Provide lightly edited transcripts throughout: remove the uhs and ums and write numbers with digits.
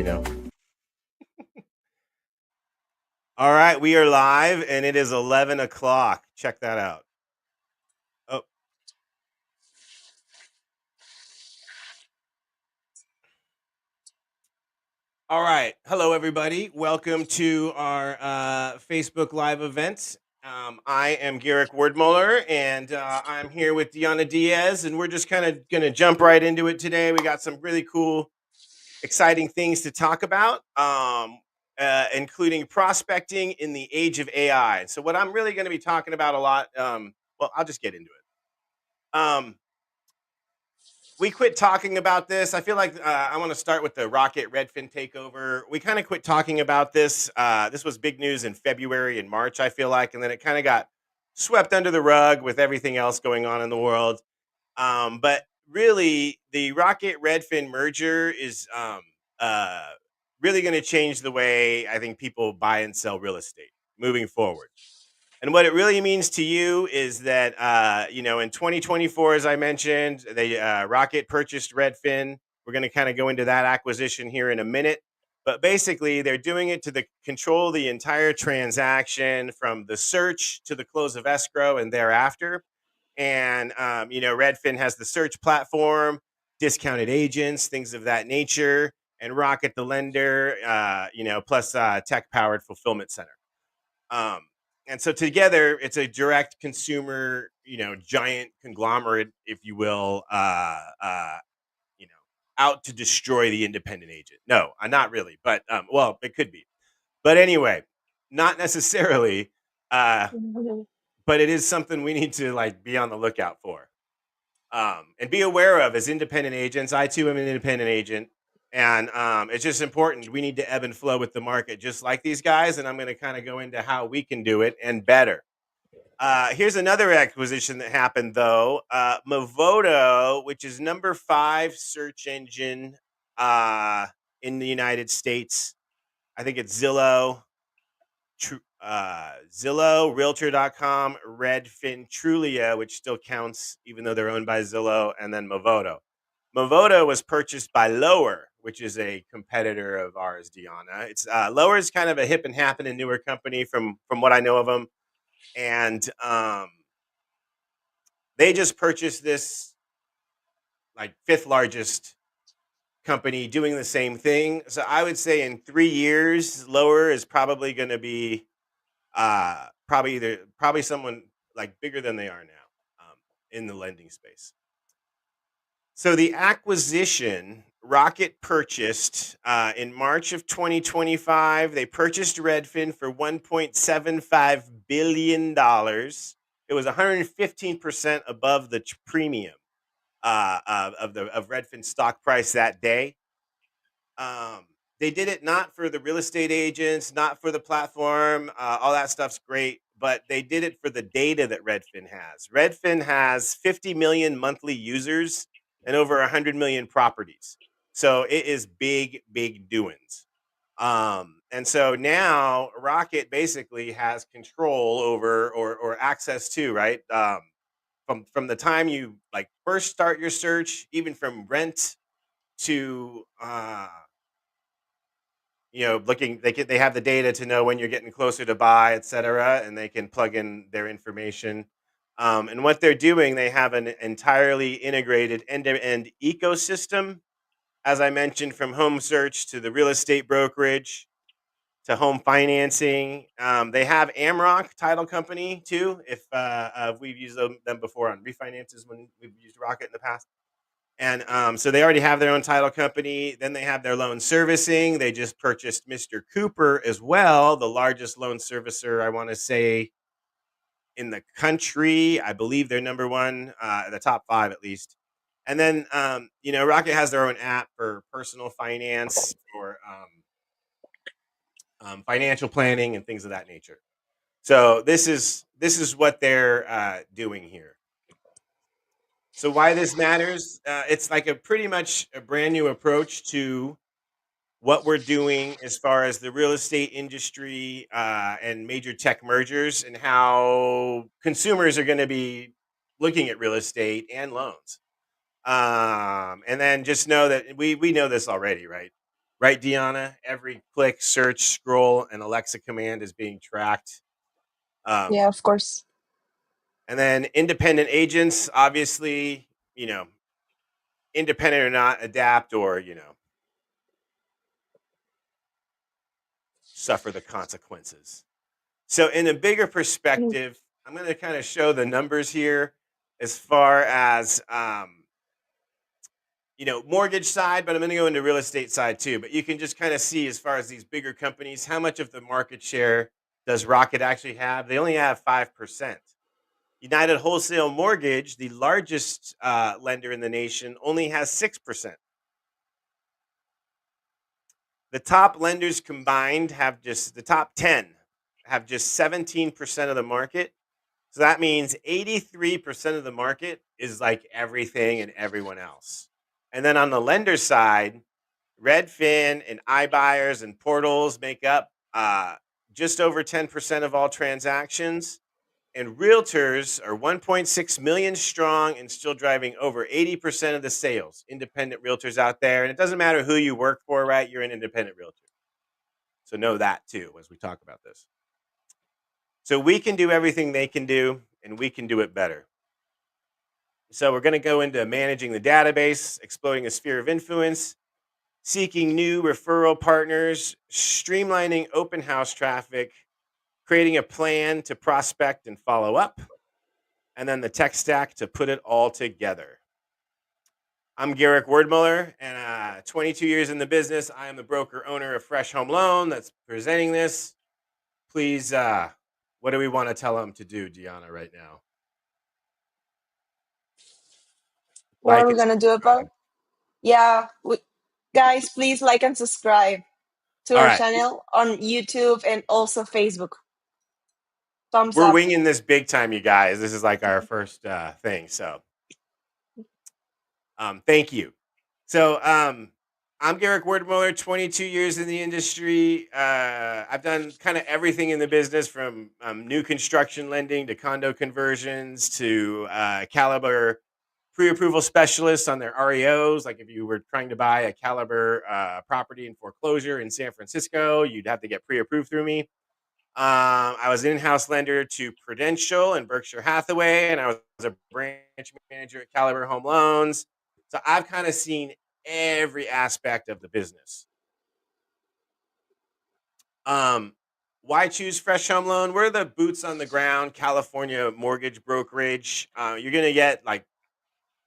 know. All right, we are live, and it is 11 o'clock. Check that out. Oh, all right. Hello, everybody. Welcome to our Facebook Live event. I am Garrick Wordmuller, and I'm here with Deanna Diaz, and we're just kind of going to jump right into it today. We got some really cool, exciting things to talk about, including prospecting in the age of AI. So, what I'm really going to be talking about a lot, well, I'll just get into it. We quit talking about this. I feel like I want to start with the Rocket Redfin takeover. We kind of quit talking about this. This was big news in February and March, I feel like, and then it kind of got swept under the rug with everything else going on in the world. But really, the Rocket Redfin merger is uh, really going to change the way I think people buy and sell real estate moving forward. And what it really means to you is that, in 2024, as I mentioned, they Rocket purchased Redfin. We're going to kind of go into that acquisition here in a minute. But basically, they're doing it to control the entire transaction from the search to the close of escrow and thereafter. And, Redfin has the search platform, discounted agents, things of that nature, and Rocket the lender, plus tech powered fulfillment center. Um, and so together, it's a direct consumer, giant conglomerate, if you will, you know, out to destroy the independent agent. No, not really, but well, it could be. But anyway, not necessarily. Uh, but it is something we need to like be on the lookout for, and be aware of as independent agents. I too am an independent agent, and it's just important. We need to ebb and flow with the market, just like these guys. And I'm going to kind of go into how we can do it and better. Here's another acquisition that happened, though. Movoto, which is number 5 search engine in the United States. I think it's Zillow, Zillow, Realtor.com, Redfin, Trulia, which still counts, even though they're owned by Zillow, and then Movoto. Movoto was purchased by Lower, which is a competitor of ours, Deanna. It's Lower is kind of a hip and happening newer company from what I know of them, and they just purchased this like 5th largest company doing the same thing. So I would say in 3 years, Lower is probably going to be probably someone like bigger than they are now, in the lending space. So the acquisition, Rocket purchased in March of 2025. They purchased Redfin for $1.75 billion. It was 115% above the premium of Redfin stock price that day. They did it not for the real estate agents, not for the platform. All that stuff's great, but they did it for the data that Redfin has. Redfin has 50 million monthly users and over 100 million properties. So it is big, big doings. And so now Rocket basically has control over or access to, right? From the time you like first start your search, even from rent to looking, they have the data to know when you're getting closer to buy, et cetera, and they can plug in their information. And what they're doing, they have an entirely integrated end-to-end ecosystem, as I mentioned, from home search to the real estate brokerage to home financing. They have Amrock Title Company too. If we've used them before on refinances when we've used Rocket in the past. And so they already have their own title company. Then they have their loan servicing. They just purchased Mr. Cooper as well, the largest loan servicer, I want to say, in the country. I believe they're number one, the top 5 at least. And then, Rocket has their own app for personal finance or financial planning and things of that nature. So this is what they're doing here. So why this matters? It's like a pretty much a brand new approach to what we're doing as far as the real estate industry and major tech mergers, and how consumers are going to be looking at real estate and loans. And then just know that we know this already, right? right, Deanna? Every click, search, scroll, and Alexa command is being tracked. Yeah, of course. And then independent agents, obviously, independent or not, adapt or, suffer the consequences. So, in a bigger Mm. perspective, I'm going to kind of show the numbers here as far as, mortgage side, but I'm going to go into real estate side too. But you can just kind of see as far as these bigger companies, how much of the market share does Rocket actually have? They only have 5%. United Wholesale Mortgage, the largest lender in the nation, only has 6%. The top lenders combined have just the top 10 have just 17% of the market. So that means 83% of the market is like everything and everyone else. And then on the lender side, Redfin and iBuyers and portals make up just over 10% of all transactions. And realtors are 1.6 million strong and still driving over 80% of the sales. Independent realtors out there. And it doesn't matter who you work for, right? You're an independent realtor. So know that too as we talk about this. So we can do everything they can do, and we can do it better. So we're going to go into managing the database, exploring a sphere of influence, seeking new referral partners, streamlining open house traffic, creating a plan to prospect and follow up, and then the tech stack to put it all together. I'm Garrick Wordmuller, and 22 years in the business. I am the broker owner of Fresh Home Loan that's presenting this. Please, what do we want to tell them to do, Gianna, right now? What are Like we and gonna do about? subscribe. Yeah, guys, please like and subscribe to All our right. channel on YouTube and also Facebook. Thumbs We're up. winging this big time, you guys. This is like our first thing. So thank you. So I'm Garrick Wordmuller, 22 years in the industry. I've done kind of everything in the business from new construction lending to condo conversions to Caliber pre-approval specialists on their REOs. Like if you were trying to buy a Caliber property in foreclosure in San Francisco, you'd have to get pre-approved through me. I was an in-house lender to Prudential and Berkshire Hathaway, and I was a branch manager at Caliber Home Loans. So I've kind of seen every aspect of the business. Um, why choose Fresh Home Loan? We're the boots on the ground California mortgage brokerage. You're gonna get like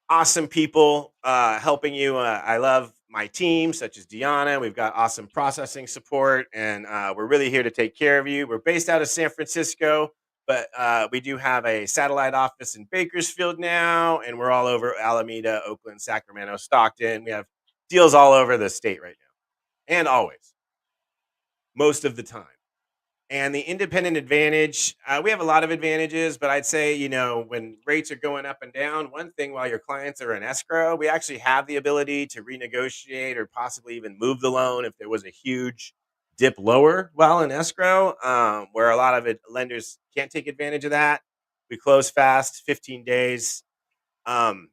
awesome people helping you. I love my team, such as Deanna. We've got awesome processing support, and we're really here to take care of you. We're based out of San Francisco, but we do have a satellite office in Bakersfield now, and we're all over Alameda, Oakland, Sacramento, Stockton. We have deals all over the state right now, and always, most of the time. And the independent advantage, we have a lot of advantages, but I'd say, when rates are going up and down, one thing while your clients are in escrow, we actually have the ability to renegotiate or possibly even move the loan if there was a huge dip lower while in escrow, where a lot of lenders can't take advantage of that. We close fast, 15 days. Um,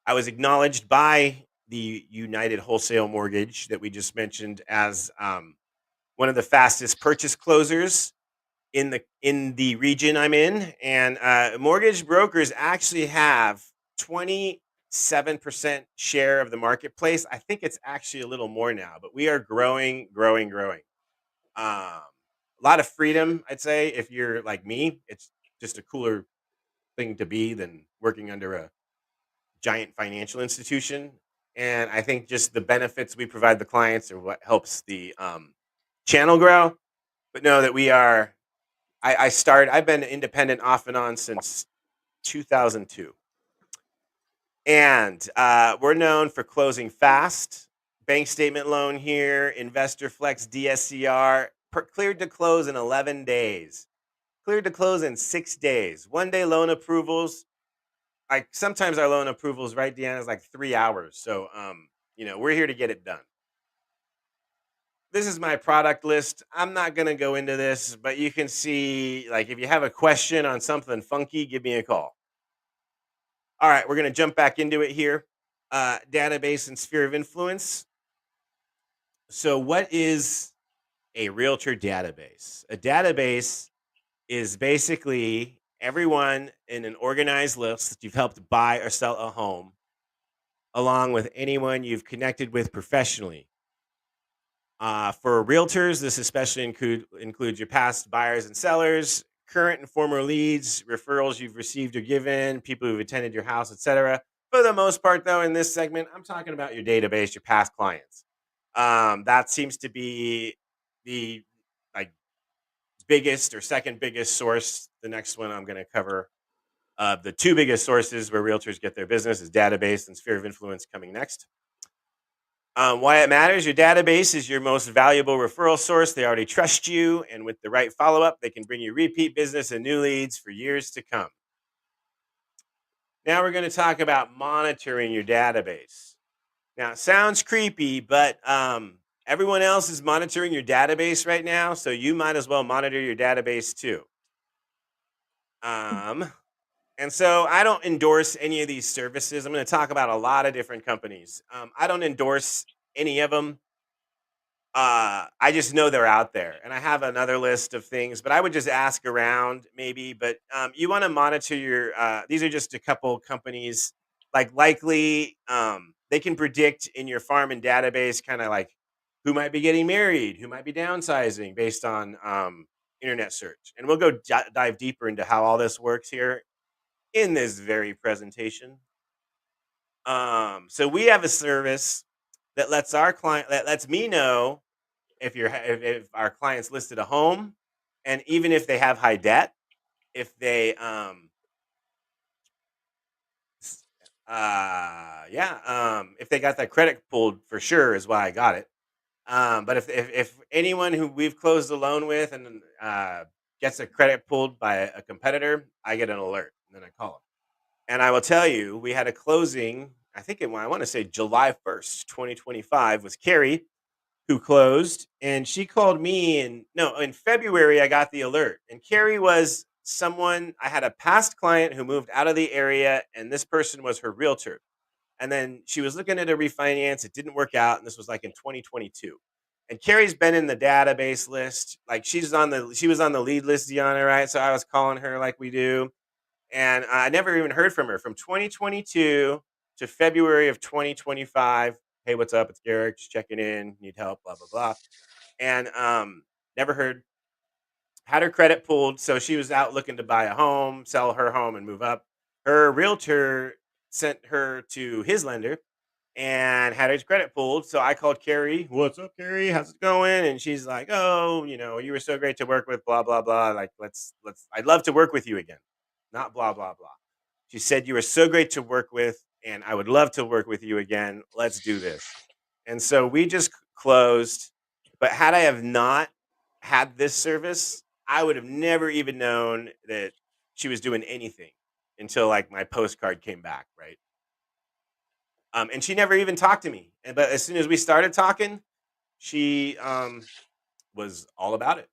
I was acknowledged by the United Wholesale Mortgage that we just mentioned as one of the fastest purchase closers in the region I'm in, and mortgage brokers actually have 27% share of the marketplace. I think it's actually a little more now, but we are growing, growing, growing. A lot of freedom, I'd say. If you're like me, it's just a cooler thing to be than working under a giant financial institution. And I think just the benefits we provide the clients are what helps the channel grow. But know that we are I've been independent off and on since 2002. And we're known for closing fast. Bank statement loan here, Investor Flex DSCR, cleared to close in 11 days, cleared to close in 6 days. 1 day loan approvals. Like sometimes our loan approvals, right, Deanna, is like 3 hours. So, we're here to get it done. This is my product list. I'm not going to go into this, but you can see, like, if you have a question on something funky, give me a call. All right, we're going to jump back into it here. Database and sphere of influence. So, what is a realtor database? A database is basically everyone in an organized list that you've helped buy or sell a home, along with anyone you've connected with professionally. For realtors, this especially includes your past buyers and sellers, current and former leads, referrals you've received or given, people who've attended your house, etc. For the most part, though, in this segment, I'm talking about your database, your past clients. That seems to be the like biggest or second biggest source. The next one I'm going to cover. The two biggest sources where realtors get their business is database and sphere of influence coming next. Why it matters, your database is your most valuable referral source. They already trust you, and with the right follow up, they can bring you repeat business and new leads for years to come. Now, we're going to talk about monitoring your database. Now, it sounds creepy, but everyone else is monitoring your database right now, so you might as well monitor your database too. And so I don't endorse any of these services. I'm going to talk about a lot of different companies. I don't endorse any of them. I just know they're out there, and I have another list of things, but I would just ask around maybe. But you want to monitor your. These are just a couple companies. Like likely, they can predict in your farm and database, kind of like who might be getting married, who might be downsizing based on internet search. And we'll go dive deeper into how all this works here in this very presentation. So we have a service that lets our client that lets me know if our clients listed a home, and even if they have high debt, if they if they got that credit pulled, for sure is why I got it. But if anyone who we've closed a loan with and gets a credit pulled by a competitor, I get an alert and then I call them. And I will tell you, we had a closing. I want to say July 1st, 2025, was Carrie, who closed, and she called me in February. I got the alert, and Carrie was someone. I had a past client who moved out of the area, and this person was her realtor. And then she was looking at a refinance. It didn't work out, and this was like in 2022. And Carrie's been in the database list, like she was on the lead list, Deanna, right? So I was calling her like we do, and I never even heard from her from 2022 to February of 2025. Hey, what's up? It's Garrick, just checking in. Need help? Blah blah blah. And never heard. Had her credit pulled, so she was out looking to buy a home, sell her home, and move up. Her realtor sent her to his lender and had his credit pulled. So I called Carrie. What's up, Carrie? How's it going? And she's like, "Oh, you were so great to work with. Blah blah blah. Like, let's. I'd love to work with you again. Not blah blah blah." She said, "You were so great to work with, and I would love to work with you again. Let's do this." And so we just closed. But had I have not had this service, I would have never even known that she was doing anything until like my postcard came back, right? And she never even talked to me. But as soon as we started talking, she was all about it.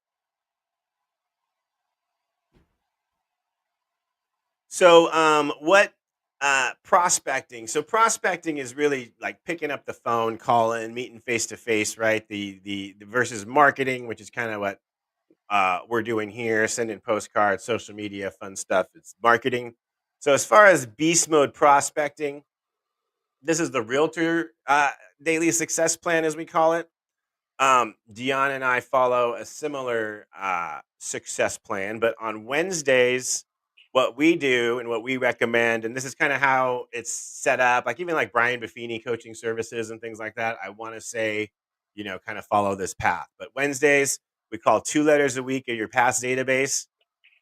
So, what prospecting? So, prospecting is really like picking up the phone, calling, meeting face to face, right? The versus marketing, which is kind of what we're doing here, sending postcards, social media, fun stuff. It's marketing. So, as far as beast mode prospecting, this is the realtor daily success plan, as we call it. Dion and I follow a similar success plan, but on Wednesdays, what we do and what we recommend, and this is kind of how it's set up, like even like Brian Buffini coaching services and things like that. I want to say, kind of follow this path. But Wednesdays, we call 2 letters a week of your past database,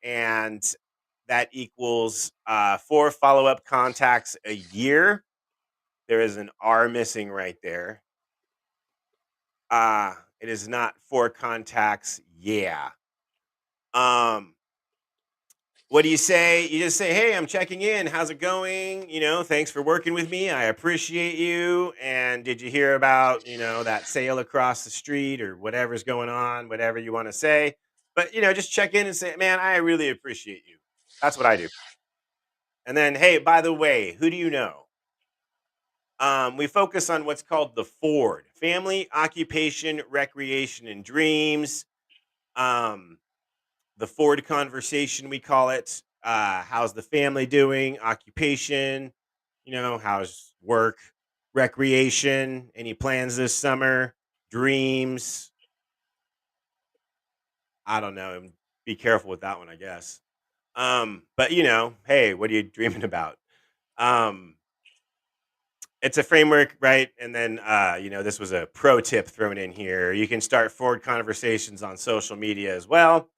and that equals 4 follow up contacts a year. There is an R missing right there. It is not 4 contacts. Yeah. Um, what do you say? You just say, "Hey, I'm checking in. How's it going? Thanks for working with me. I appreciate you. And did you hear about, that sale across the street or whatever's going on, whatever you want to say." But, just check in and say, "Man, I really appreciate you." That's what I do. And then, "Hey, by the way, who do you know?" We focus on what's called the Ford: family, occupation, recreation, and dreams. Um, the Ford conversation, we call it. How's the family doing? Occupation, how's work, recreation, any plans this summer, dreams. I don't know. Be careful with that one, I guess. But hey, what are you dreaming about? Um, it's a framework, right? And then, this was a pro tip thrown in here. You can start forward conversations on social media as well,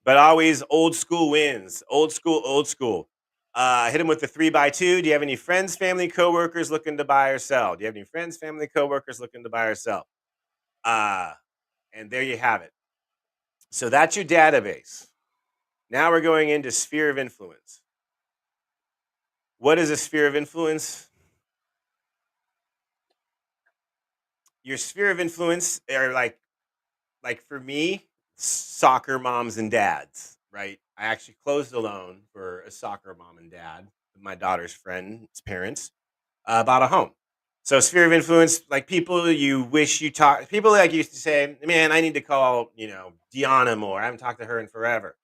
but always old school wins. Old school, old school. Hit them with the 3x2. Do you have any friends, family, coworkers looking to buy or sell? Do you have any friends, family, coworkers looking to buy or sell? Uh, and there you have it. So that's your database. Now we're going into sphere of influence. What is a sphere of influence? Your sphere of influence are like for me, soccer moms and dads, right? I actually closed a loan for a soccer mom and dad, my daughter's friend's parents, bought a home. So sphere of influence, like people you wish you talk, people like used to say, man, I need to call, Deanna more. I haven't talked to her in forever.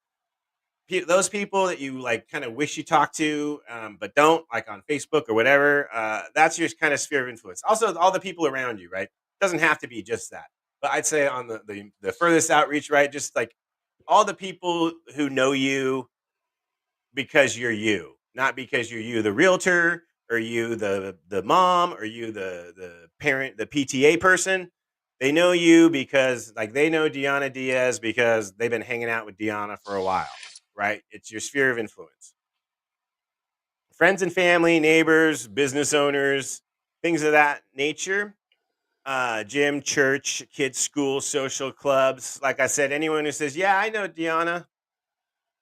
Those people that you like kind of wish you talked to, but don't, like on Facebook or whatever, that's your kind of sphere of influence. Also, all the people around you, right? Doesn't have to be just that. But I'd say on the furthest outreach, right? Just like all the people who know you because you're you, not because you're you, the realtor, or you, the mom, or you, the parent, the PTA person. They know you because like they know Deanna Diaz because they've been hanging out with Deanna for a while, right? It's your sphere of influence. Friends and family, neighbors, business owners, things of that nature. Gym, church, kids, school, social clubs. Like I said, anyone who says, "Yeah, I know Deanna."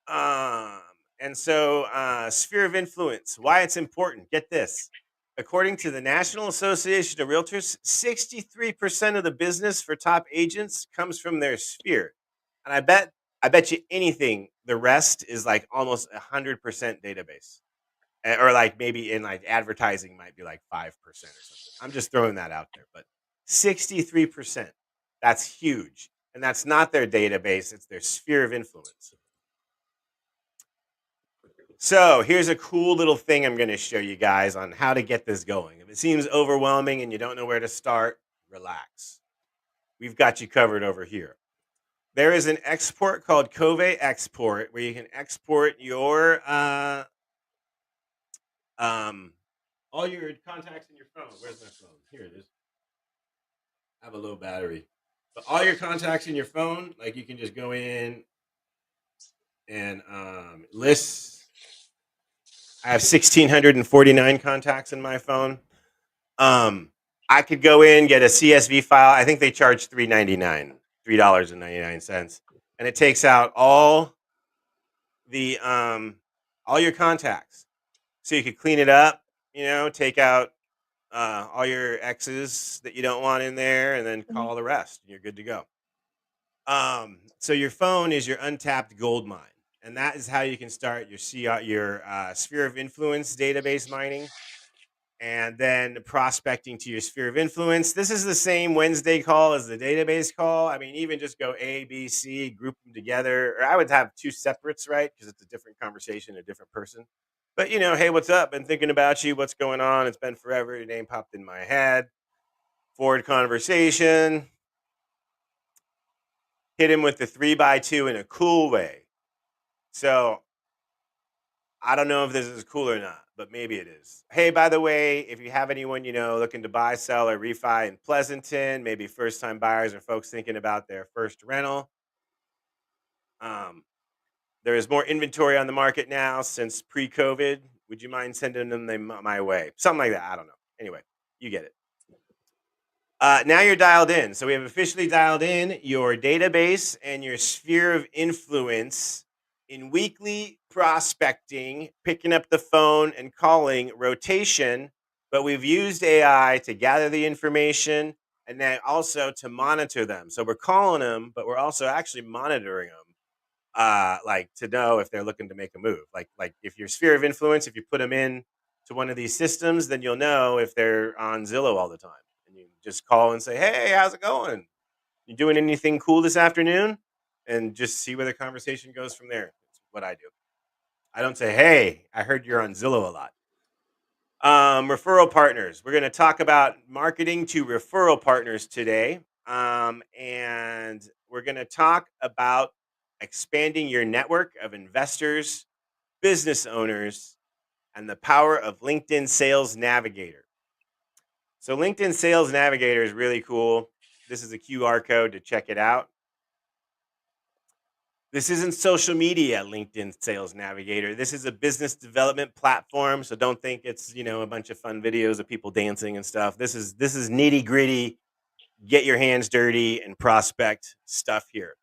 Um, and so, sphere of influence, why it's important. Get this. According to the National Association of Realtors, 63% of the business for top agents comes from their sphere. And I bet you anything, the rest is like almost 100% database. Or like maybe in like advertising might be like 5% or something. I'm just throwing that out there, but 63%. That's huge. And that's not their database, it's their sphere of influence. So here's a cool little thing I'm going to show you guys on how to get this going. If it seems overwhelming and you don't know where to start, relax. We've got you covered over here. There is an export called Cove Export where you can export your um, all your contacts in your phone. Where's my phone? Here it is. I have a low battery. But all your contacts in your phone, like you can just go in and list. I have 1,649 contacts in my phone. Um, I could go in, get a CSV file. I think they charge $3.99, $3.99, and it takes out the all your contacts. So you could clean it up, take out all your X's that you don't want in there, and then Mhm. call the rest, and you're good to go. So your phone is your untapped gold mine, and that is how you can start your sphere of influence database mining and then prospecting to your sphere of influence. This is the same Wednesday call as the database call. I mean, even just go A, B, C, group them together. Or I would have two separates, right? Because it's a different conversation, a different person. But hey, what's up? Been thinking about you. What's going on? It's been forever. Your name popped in my head. Forward conversation. Hit him with the 3x2 in a cool way. So I don't know if this is cool or not, but maybe it is. Hey, by the way, if you have anyone looking to buy, sell, or refi in Pleasanton, maybe first time buyers or folks thinking about their first rental, um, there is more inventory on the market now since pre COVID. Would you mind sending them my way? Something like that. I don't know. Anyway, you get it. Now you're dialed in. So we have officially dialed in your database and your sphere of influence in weekly prospecting, picking up the phone and calling rotation. But we've used AI to gather the information and then also to monitor them. So we're calling them, but we're also actually monitoring them. Like to know if they're looking to make a move. Like if your sphere of influence, if you put them in to one of these systems, then you'll know if they're on Zillow all the time. And you just call and say, "Hey, how's it going? You doing anything cool this afternoon?" And just see where the conversation goes from there. That's what I do. I don't say, "Hey, I heard you're on Zillow a lot." Referral partners. We're going to talk about marketing to referral partners today. And we're going to talk about expanding your network of investors, business owners, and the power of LinkedIn Sales Navigator. So, LinkedIn Sales Navigator is really cool. This is a QR code to check it out. This isn't social media, LinkedIn Sales Navigator. This is a business development platform. So don't think it's, a bunch of fun videos of people dancing and stuff. This is nitty-gritty, get your hands dirty and prospect stuff here.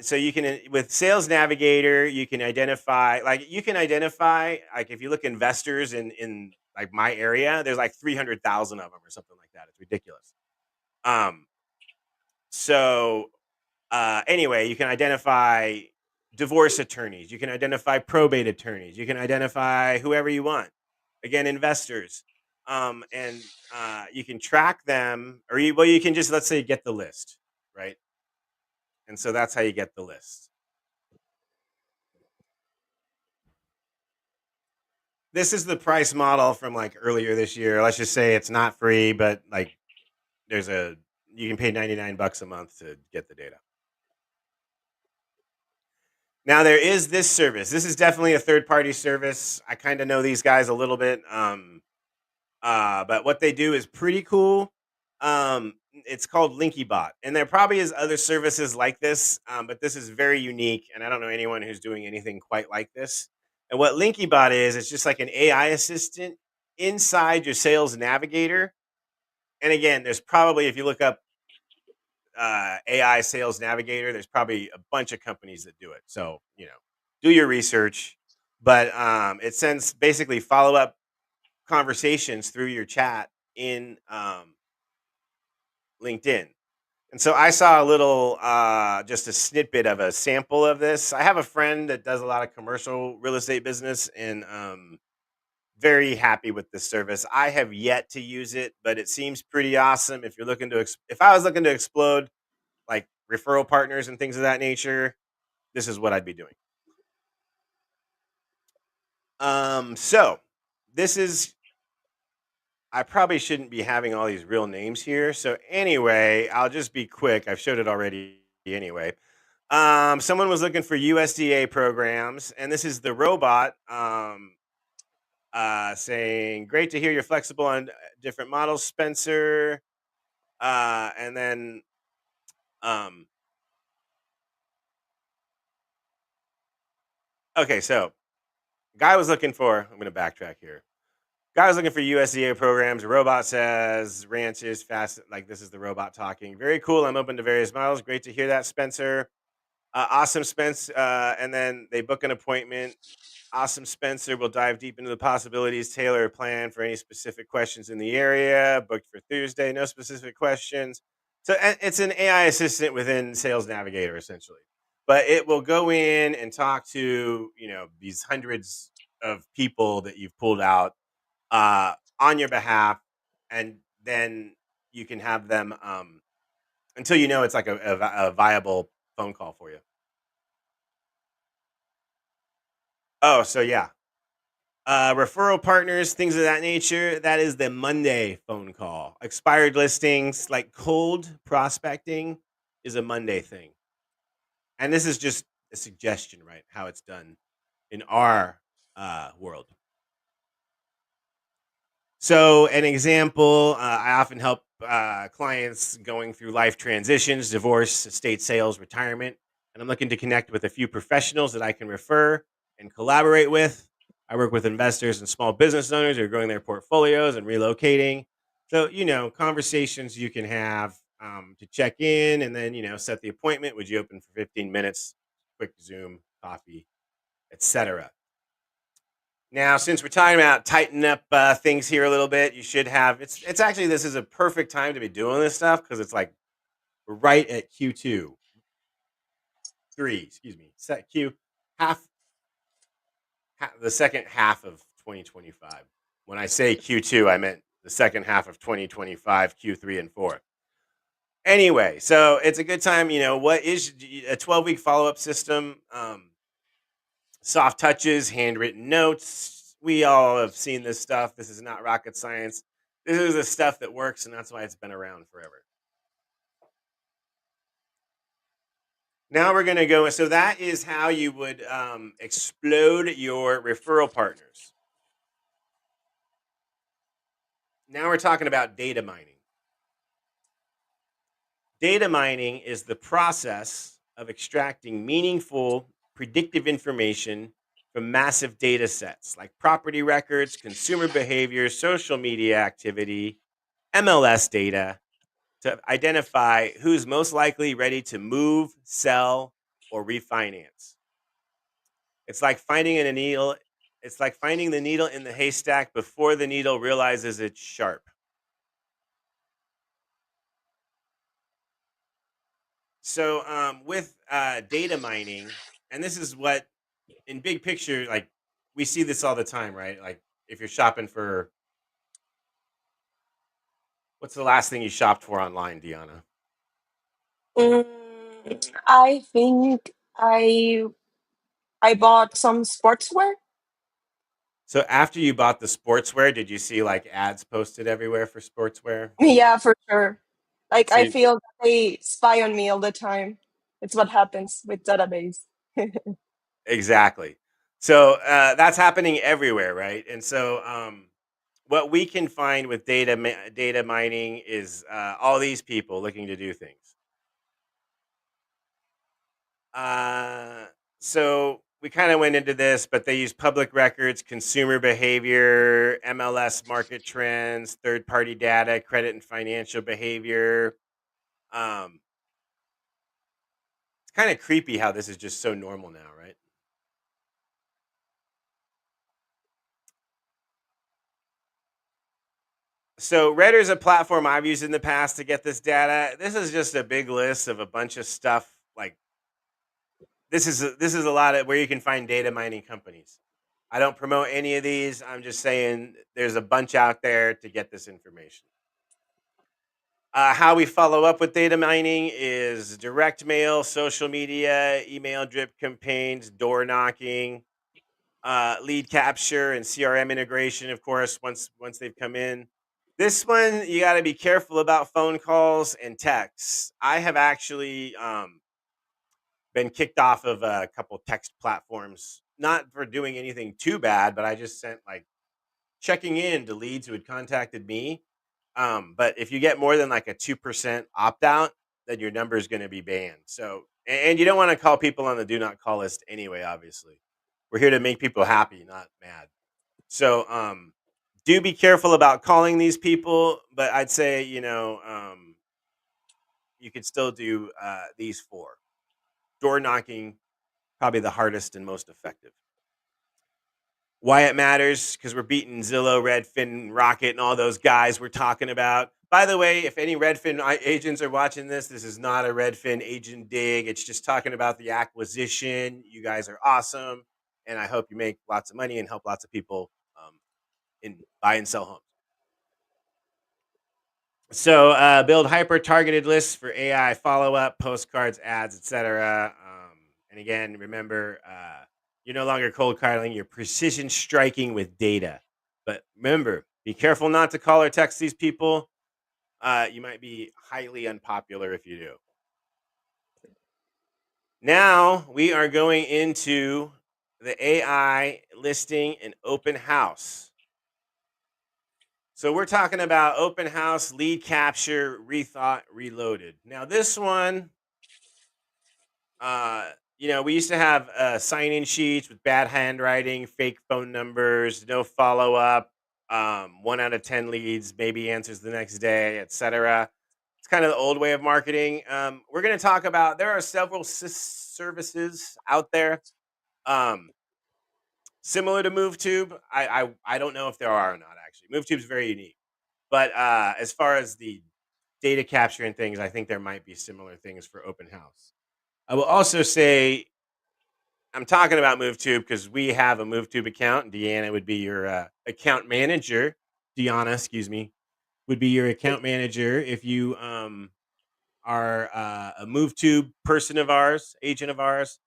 So you can, with Sales Navigator, you can identify like if you look investors in like my area, there's like 300,000 of them or something like that. It's ridiculous. Um so anyway, you can identify divorce attorneys, you can identify probate attorneys, you can identify whoever you want. Again, investors, and you can track them, or you can just, let's say, get the list, right? And so that's how you get the list. This is the price model from like earlier this year. Let's just say it's not free, but like you can pay $99 a month to get the data. Now there is this service. This is definitely a third-party service. I kind of know these guys a little bit, but what they do is pretty cool. It's called LinkyBot, and there probably is other services like this, but this is very unique, and I don't know anyone who's doing anything quite like this. And what LinkyBot is, it's just like an AI assistant inside your Sales Navigator. And again, there's probably, if you look up AI Sales Navigator, there's probably a bunch of companies that do it. So, do your research. But it sends basically follow up conversations through your chat in LinkedIn. And so I saw a little, just a snippet of a sample of this. I have a friend that does a lot of commercial real estate business, and very happy with this service. I have yet to use it, but it seems pretty awesome. If you're looking to, if I was looking to explode like referral partners and things of that nature, this is what I'd be doing. So this is, I probably shouldn't be having all these real names here. So anyway, I'll just be quick. I've showed it already anyway. Someone was looking for USDA programs, and this is the robot saying, "Great to hear you're flexible on different models, Spencer." And then um, okay, so guy was looking for. I'm going to backtrack here. Guy was looking for USDA programs. The robot says ranches fast. Like, this is the robot talking. Very cool. I'm open to various models. Great to hear that, Spencer. Awesome, Spence. And then they book an appointment. Awesome, Spencer. We'll dive deep into the possibilities, tailor a plan for any specific questions in the area. Booked for Thursday. No specific questions. So it's an AI assistant within Sales Navigator, essentially. But it will go in and talk to, these hundreds of people that you've pulled out on your behalf, and then you can have them until it's like a viable phone call for you. Oh, so yeah, referral partners, things of that nature. That is the Monday phone call. Expired listings, like cold prospecting, is a Monday thing, and this is just a suggestion, right? How it's done in our world. So, an example, I often help clients going through life transitions, divorce, estate sales, retirement, and I'm looking to connect with a few professionals that I can refer and collaborate with. I work with investors and small business owners who are growing their portfolios and relocating. So, conversations you can have to check in, and then, set the appointment. Would you open for 15 minutes? Quick Zoom, coffee, etc. Now, since we're talking about tighten up things here a little bit, you should have. It's actually, this is a perfect time to be doing this stuff because it's like we're right at Q2, three, excuse me, set Q half, the second half of 2025. When I say Q2, I meant the second half of 2025, Q3 and 4. Anyway, so it's a good time. What is a 12-week follow-up system? Soft touches, handwritten notes. We all have seen this stuff. This is not rocket science. This is the stuff that works, and that's why it's been around forever. Now we're going to go. So that is how you would explode your referral partners. Now we're talking about data mining. Data mining is the process of extracting meaningful, predictive information from massive data sets like property records, consumer behavior, social media activity, MLS data to identify who's most likely ready to move, sell, or refinance. It's like finding a needle. It's like finding the needle in the haystack before the needle realizes it's sharp. So with data mining, and this is what in big picture, like we see this all the time, right? Like if you're shopping for, what's the last thing you shopped for online, Deanna? I think I bought some sportswear. So after you bought the sportswear, did you see like ads posted everywhere for sportswear? Yeah, for sure. Like So I feel that they spy on me all the time. It's what happens with database. exactly. So that's happening everywhere, right? And so what we can find with data mining is all these people looking to do things. Uh, so we kind of went into this, but they use public records, consumer behavior, MLS market trends, third-party data, credit and financial behavior. It's kind of creepy how this is just so normal now, right? So Redder is a platform I've used in the past to get this data. This is just a big list of a bunch of stuff. Like this is a lot of where you can find data mining companies. I don't promote any of these. I'm just saying there's a bunch out there to get this information. How we follow up with data mining is direct mail, social media, email drip campaigns, door knocking, lead capture, and CRM integration. Of course, once they've come in. This one you got to be careful about phone calls and texts. I have actually been kicked off of a couple text platforms, not for doing anything too bad, but I just sent like checking in to leads who had contacted me. But if you get more than like a 2% opt out, then your number is going to be banned. So, and you don't want to call people on the do not call list anyway, obviously. We're here to make people happy, not mad. So, do be careful about calling these people, but I'd say, you could still do these four. Door knocking, probably the hardest and most effective. Why it matters, because we're beating Zillow, Redfin, Rocket, and all those guys we're talking about. By the way, if any Redfin agents are watching this, this is not a Redfin agent dig. It's just talking about the acquisition. You guys are awesome, and I hope you make lots of money and help lots of people in buy and sell homes. So build hyper-targeted lists for AI follow-up, postcards, ads, etc. And again, remember, you're no longer cold calling, you're precision striking with data. But remember, be careful not to call or text these people. You might be highly unpopular if you do. Now we are going into the AI listing and open house. So we're talking about open house, lead capture, rethought, reloaded. Now this one, we used to have sign-in sheets with bad handwriting, fake phone numbers, no follow-up, 1 out of 10 leads, maybe answers the next day, etc. It's kind of the old way of marketing. We're going to talk about, there are several services out there similar to MoveTube. I don't know if there are or not, actually. MoveTube is very unique. But as far as the data capture and things, I think there might be similar things for open house. I will also say I'm talking about MoveTube because we have a MoveTube account, and Deanna would be your account manager. Deanna, excuse me, would be your account manager if you are a MoveTube person of ours, agent of ours,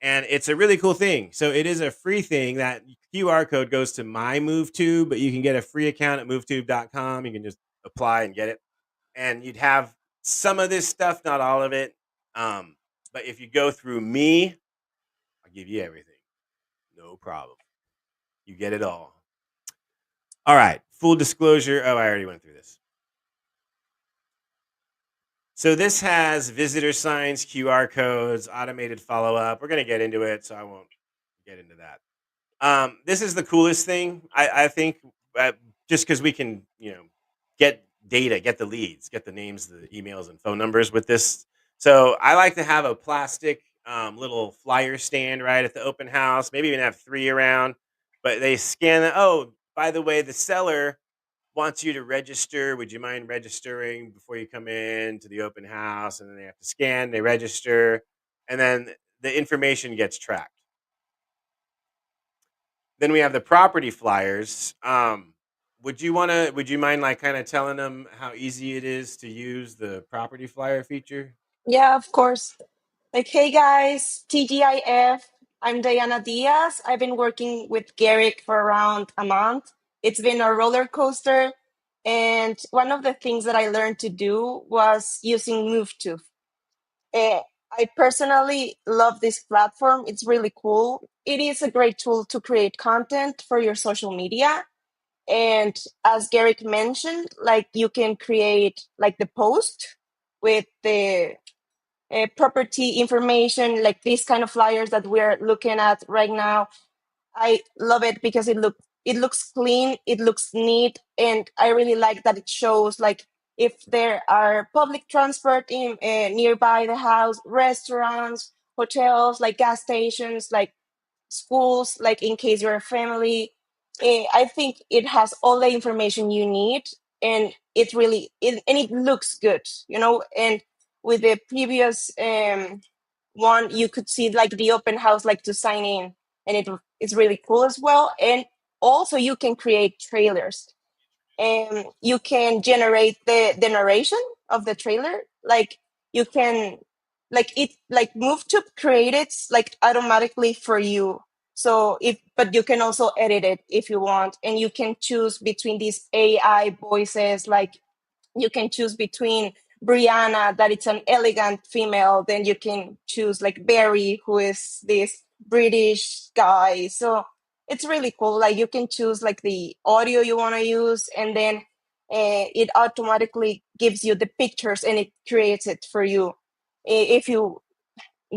and it's a really cool thing. So it is a free thing. That QR code goes to my MoveTube, but you can get a free account at movetube.com. You can just apply and get it, and you'd have some of this stuff, not all of it. Um, but if you go through me, I'll give you everything. No problem. You get it all. All right. Full disclosure. Oh, I already went through this. So this has visitor signs, QR codes, automated follow up. We're going to get into it, so I won't get into that. This is the coolest thing, I think, uh, just because we can, get data, get the leads, get the names, the emails, and phone numbers with this. So I like to have a plastic little flyer stand right at the open house, maybe even have three around. But they scan it. Oh, by the way, the seller wants you to register. Would you mind registering before you come in to the open house? And then they have to scan, they register, and then the information gets tracked. Then we have the property flyers. Would you mind like kind of telling them how easy it is to use the property flyer feature? Yeah, of course. Like, hey guys, TGIF. I'm Diana Diaz. I've been working with Garrick for around a month. It's been a roller coaster. And one of the things that I learned to do was using MoveTo. Uh, I personally love this platform. It's really cool. It is a great tool to create content for your social media. And as Garrick mentioned, like you can create like the post with the property information, like these kind of flyers that we're looking at right now. I love it because it looks clean, it looks neat, and I really like that it shows like if there are public transport in nearby the house, restaurants, hotels, like gas stations, like schools, like in case you're a family. I think it has all the information you need, and and it looks good, And with the previous one, you could see like the open house, like to sign in, and it's really cool as well. And also, you can create trailers, and you can generate the narration of the trailer. Like you can like it like move to create it like automatically for you. So if but you can also edit it if you want, and you can choose between these AI voices. Like you can choose between Brianna, that it's an elegant female, then you can choose like Barry, who is this British guy. So it's really cool. Like you can choose like the audio you want to use, and then it automatically gives you the pictures and it creates it for you. If you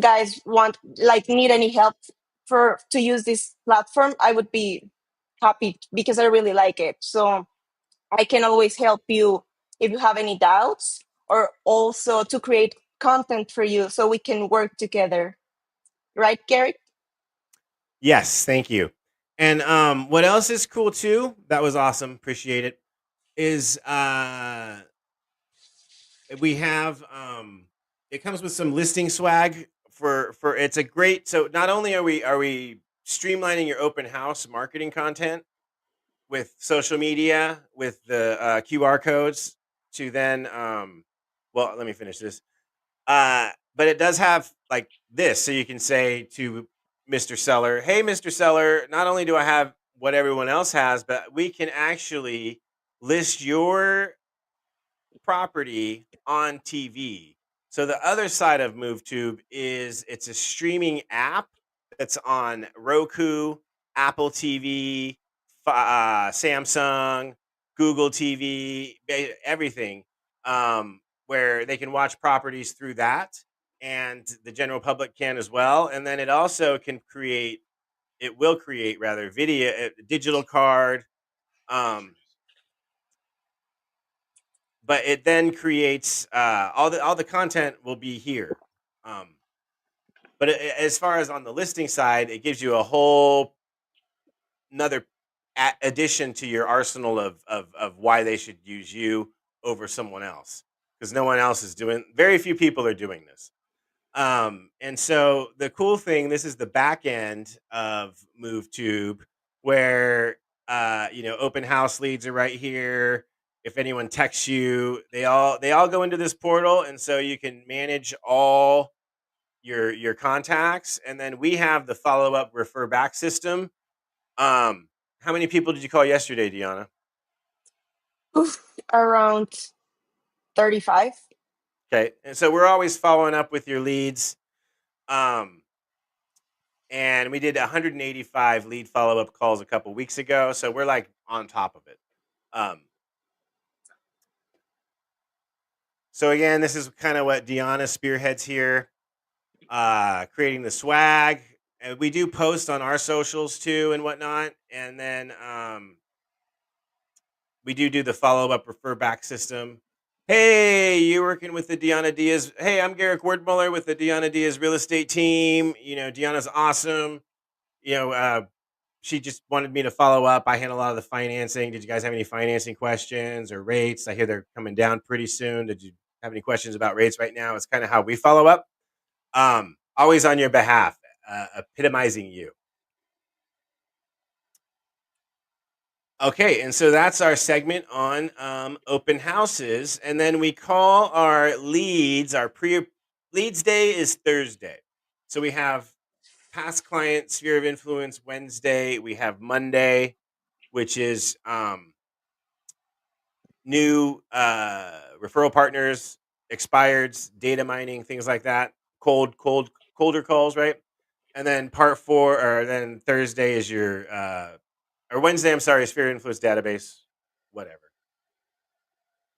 guys need any help for to use this platform, I would be happy because I really like it. So I can always help you if you have any doubts, or also to create content for you so we can work together. Right, Gary? Yes, thank you. And what else is cool too? That was awesome. Appreciate it. Is we have it comes with some listing swag for it's a great. So not only are we streamlining your open house marketing content with social media with the QR codes to then well, let me finish this. But it does have like this, so you can say to Mr. Seller, "Hey, Mr. Seller, not only do I have what everyone else has, but we can actually list your property on TV." So the other side of MoveTube is it's a streaming app that's on Roku, Apple TV, Samsung, Google TV, everything, where they can watch properties through that, and the general public can as well. And then it also can create, it will create rather video, digital card. Um, but it then creates all the content will be here. Um, but as far as on the listing side, it gives you a whole another addition to your arsenal of why they should use you over someone else, because no one else is doing. Very few people are doing this. And so the cool thing, this is the back end of MoveTube, where open house leads are right here. If anyone texts you, they all go into this portal, and so you can manage all your contacts. And then we have the follow up refer back system. How many people did you call yesterday, Deanna? Oof, around 35. Okay, and so we're always following up with your leads. Um, and we did 185 lead follow up calls a couple weeks ago, so we're like on top of it. Um, so again, this is kind of what Deanna spearheads here, creating the swag, and we do post on our socials too and whatnot, and then we do the follow up refer back system. Hey, you're working with the Deanna Diaz. Hey, I'm Garrick Wordmuller with the Deanna Diaz real estate team. Deanna's awesome. You know, she just wanted me to follow up. I handle a lot of the financing. Did you guys have any financing questions or rates? I hear they're coming down pretty soon. Did you have any questions about rates right now? It's kind of how we follow up. Always on your behalf, epitomizing you. Okay, and so that's our segment on open houses, and then we call our leads. Our pre leads day is Thursday, so we have past client sphere of influence Wednesday. We have Monday, which is new referral partners, expireds, data mining, things like that. Colder calls, right? And then part four, or then Thursday is your or Wednesday, I'm sorry, sphere of influence database, whatever.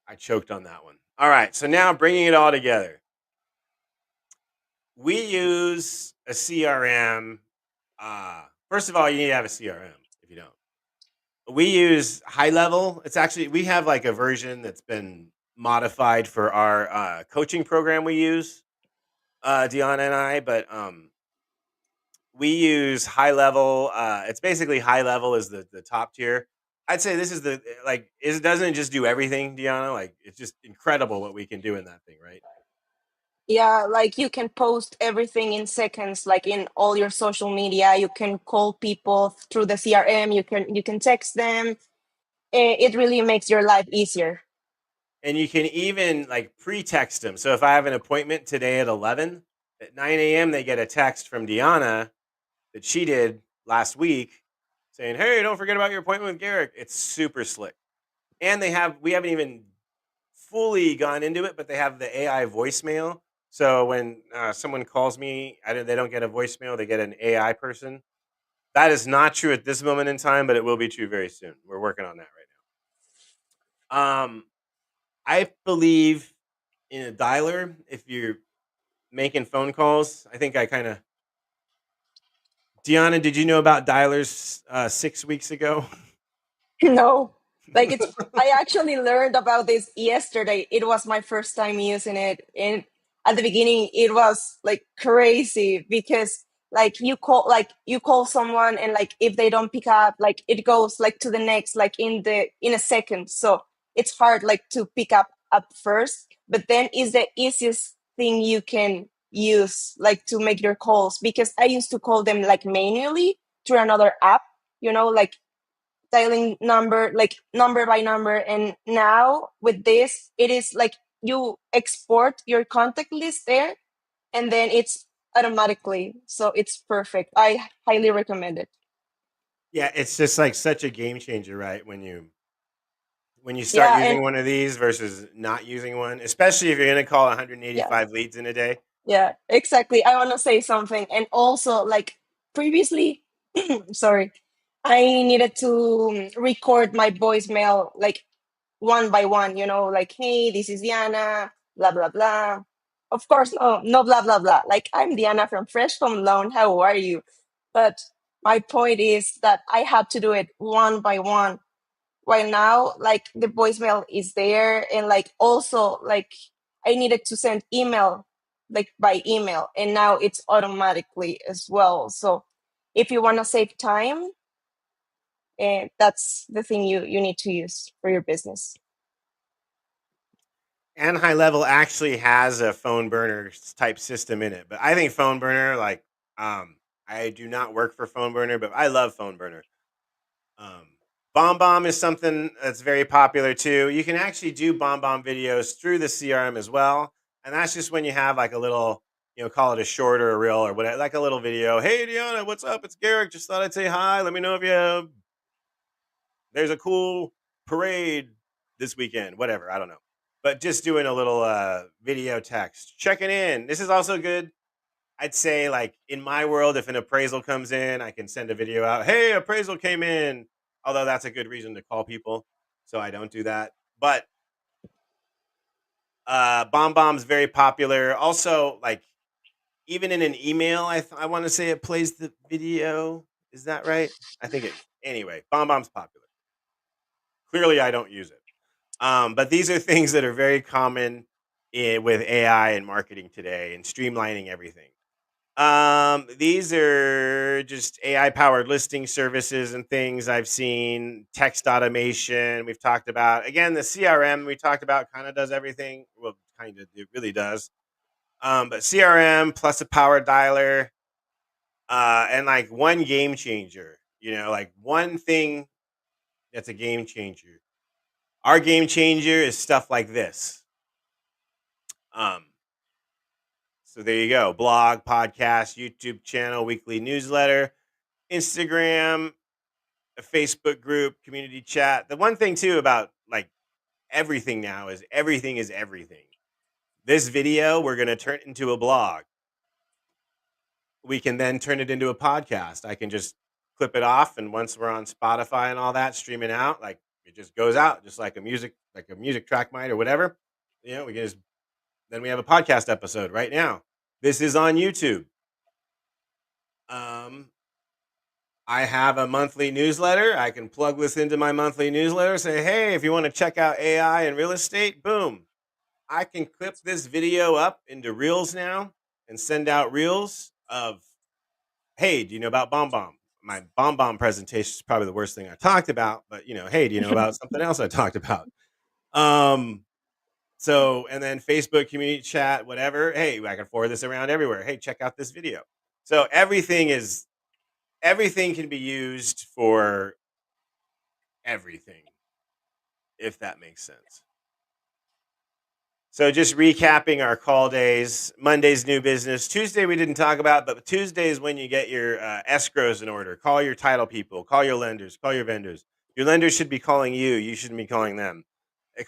I choked on that one. All right, so now bringing it all together. We use a CRM. First of all, you need to have a CRM if you don't. We use High Level. It's actually, we have like a version that's been modified for our coaching program we use, Deanna and I, but we use High Level. It's basically High Level is the top tier. I'd say this is it doesn't just do everything, Deanna. Like, it's just incredible what we can do in that thing, right? Yeah, like you can post everything in seconds, like in all your social media. You can call people through the CRM. You can text them. It really makes your life easier. And you can even like pre-text them. So if I have an appointment today at 11, at 9 a.m. they get a text from Deanna that she did last week saying, "Hey, don't forget about your appointment with Garrick." It's super slick. And we haven't even fully gone into it, but they have the AI voicemail. So when someone calls me, they don't get a voicemail, they get an AI person. That is not true at this moment in time, but it will be true very soon. We're working on that right now. I believe in a dialer if you're making phone calls. I think I kind of Deanna, did you know about dialers 6 weeks ago? No, like I actually learned about this yesterday. It was my first time using it. And at the beginning, it was like crazy because like you call someone and like if they don't pick up, like it goes like to the next, like in a second. So it's hard like to pick up first, but then is the easiest thing you can use like to make your calls because I used to call them like manually through another app, like dialing number like number by number, and now with this it is like you export your contact list there and then it's automatically, so it's perfect. I highly recommend it. Yeah, it's just like such a game changer, right? When you start Yeah, and using one of these versus not using one, especially if you're going to call yeah, 185 leads in a day. yeah, exactly. I want to say something, and also like previously sorry, I needed to record my voicemail like one by one, like, hey, this is Diana, blah, blah, blah. Of course, no, blah, blah, blah. Like, I'm Diana from Fresh Home Loan. How are you? But my point is that I had to do it one by one. Right now, like, the voicemail is there. And, like, also, like, I needed to send email, like, by email. And now it's automatically as well. So if you want to save time, that's the thing you need to use for your business. And High Level actually has a phone burner type system in it. But I think phone burner, like, I do not work for phone burner, but I love phone burner. Um, Bomb is something that's very popular too. You can actually do Bomb videos through the CRM as well, and that's just when you have like a little, call it a short or a reel or whatever, like a little video. Hey, Deanna, what's up? It's Garrick. Just thought I'd say hi. Let me know if there's a cool parade this weekend. Whatever, I don't know, but just doing a little video text, checking in. This is also good. I'd say, like, in my world, if an appraisal comes in, I can send a video out. Hey, appraisal came in. Although that's a good reason to call people, so I don't do that. But Bomb's very popular. Also, like, even in an email, I want to say it plays the video. Is that right? I think it. Anyway, Bomb's popular. Clearly, I don't use it. But these are things that are very common with AI and marketing today and streamlining everything. These are just AI powered listing services and things I've seen. Text automation, we've talked about. Again, the CRM we talked about kind of does everything. Well, kind of, it really does. But CRM plus a power dialer, and like one game changer, like one thing that's a game changer. Our game changer is stuff like this. Um, so there you go. Blog, podcast, YouTube channel, weekly newsletter, Instagram, a Facebook group, community chat. The one thing too about like everything now is everything is everything. This video we're going to turn into a blog. We can then turn it into a podcast. I can just clip it off, and once we're on Spotify and all that streaming out, like it just goes out just like a music track might or whatever. We can just then we have a podcast episode right now. This is on YouTube. Um I have a monthly newsletter. I can plug this into my monthly newsletter. Say, hey, if you want to check out AI and real estate, boom. I can clip this video up into reels now and send out reels of, hey, do you know about Bomb? My Bomb presentation is probably the worst thing I talked about, but hey, do you know about something else I talked about? Um, so, and then Facebook community chat, whatever. Hey, I can forward this around everywhere. Hey, check out this video. So everything can be used for everything, if that makes sense. So just recapping our call days. Monday's new business. Tuesday we didn't talk about, but Tuesday is when you get your escrows in order. Call your title people, call your lenders, call your vendors. Your lenders should be calling you. You shouldn't be calling them.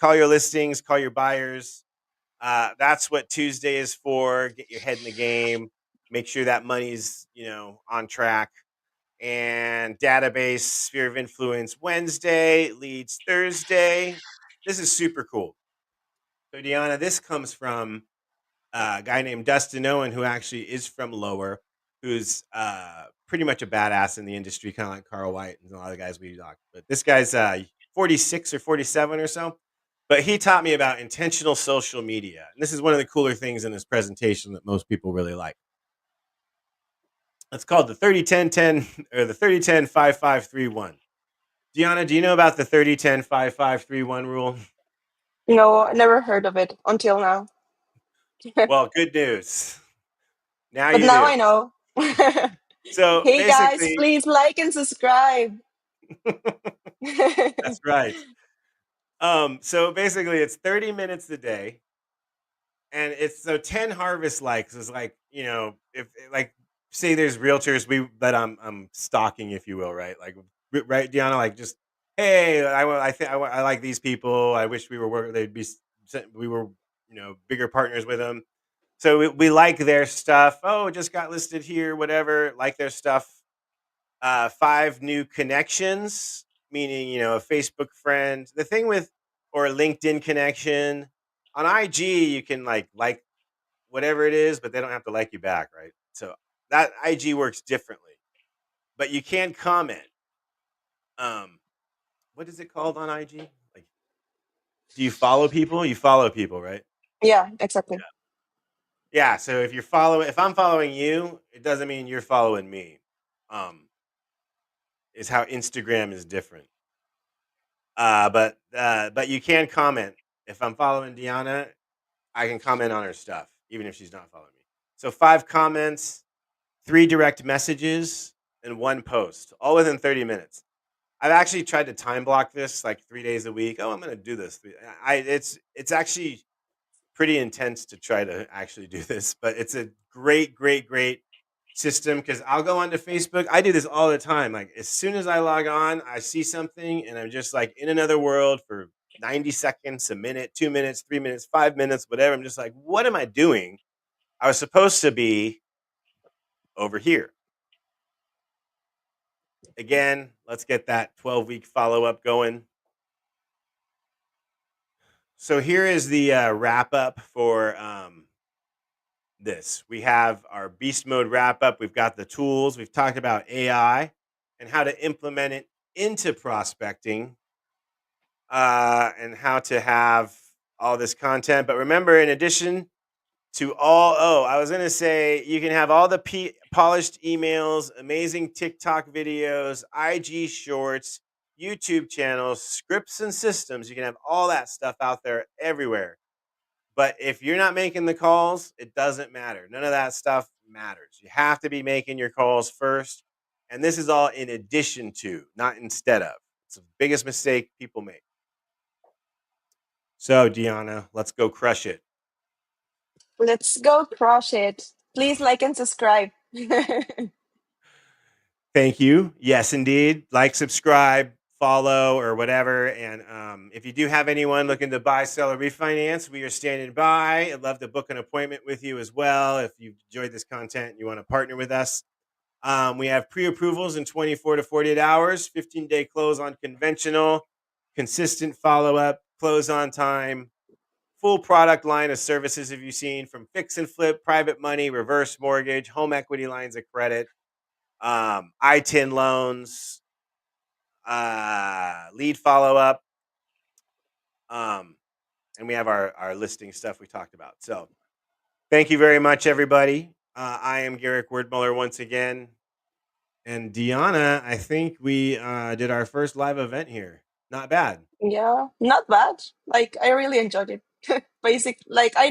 Call your listings, call your buyers. That's what Tuesday is for. Get your head in the game. Make sure that money's on track. And database sphere of influence Wednesday, leads Thursday. This is super cool. So Deanna, this comes from a guy named Dustin Owen, who actually is from Lower, who's pretty much a badass in the industry, kind of like Carl White and a lot of the guys we talk. But this guy's 46 or 47 or so. But he taught me about intentional social media. And this is one of the cooler things in this presentation that most people really like. It's called the 30-10-10 or the 30-10-5-5-3-1. Deanna, do you know about the 30-10-5-5-3-1 rule? No, I never heard of it until now. Well, good news. Now But you now do. I know. So Hey guys, basically, please like and subscribe. that's right. So basically, it's 30 minutes a day, and it's so 10 harvest likes is like if like say there's realtors that I'm stalking, if you will, right? Like right, Deanna, like just hey, I think I like these people. I wish we were they'd be we were bigger partners with them. So we like their stuff. Oh, it just got listed here, whatever. Like their stuff. 5 new connections, meaning a Facebook friend. The thing with or a LinkedIn connection on IG, you can like whatever it is, but they don't have to like you back, right? So that IG works differently, but you can comment. Um, what is it called on IG? Like, do you follow people? You follow people, right? Yeah, exactly. Yeah. So if I'm following you, it doesn't mean you're following me. Um, is how Instagram is different. But you can comment if I'm following Deanna. I can comment on her stuff, even if she's not following me. So 5 comments, 3 direct messages, and 1 post, all within 30 minutes. I've actually tried to time block this like 3 days a week. Oh, I'm gonna do this. It's actually pretty intense to try to actually do this, but it's a great system because I'll go onto Facebook. I do this all the time. Like as soon as I log on, I see something and I'm just like in another world for 90 seconds, a minute, 2 minutes, 3 minutes, 5 minutes, whatever. I'm just like, what am I doing? I was supposed to be over here. Again, let's get that 12-week follow up going. So here is the wrap up for this. We have our beast mode wrap up. We've got the tools. We've talked about AI and how to implement it into prospecting and how to have all this content. But remember, in addition to all, I was going to say you can have all the polished emails, amazing TikTok videos, IG shorts, YouTube channels, scripts and systems. You can have all that stuff out there everywhere. But if you're not making the calls, it doesn't matter. None of that stuff matters. You have to be making your calls first. And this is all in addition to, not instead of. It's the biggest mistake people make. So, Deanna, let's go crush it. Let's go crush it. Please like and subscribe. Thank you. Yes, indeed. Like, subscribe, follow, or whatever. And if you do have anyone looking to buy, sell, or refinance, we are standing by. I'd love to book an appointment with you as well. If you've enjoyed this content and you want to partner with us, we have pre-approvals in 24 to 48 hours, 15-day close on conventional, consistent follow-up, close on time, full product line of services have you seen from fix and flip, private money, reverse mortgage, home equity lines of credit, I-10 loans, lead follow-up, and we have our listing stuff we talked about. So thank you very much, everybody. I am Garrick Wordmuller once again. And Deanna, I think we did our first live event here. Not bad. Yeah, not bad. Like I really enjoyed it. Like I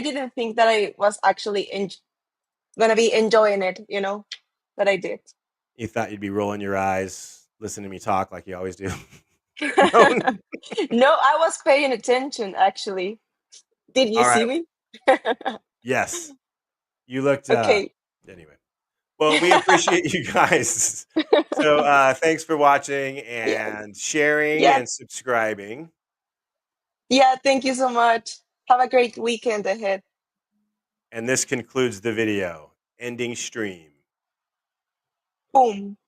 didn't think that I was actually gonna be enjoying it, but I did. You thought you'd be rolling your eyes, listening to me talk like you always do. No. No, I was paying attention actually. Did you All see right. me? Yes. You looked Okay. anyway. Well, we appreciate you guys. So thanks for watching Yeah. and sharing Yeah. and subscribing. Yeah, thank you so much. Have a great weekend ahead. And this concludes the video. Ending stream. Boom.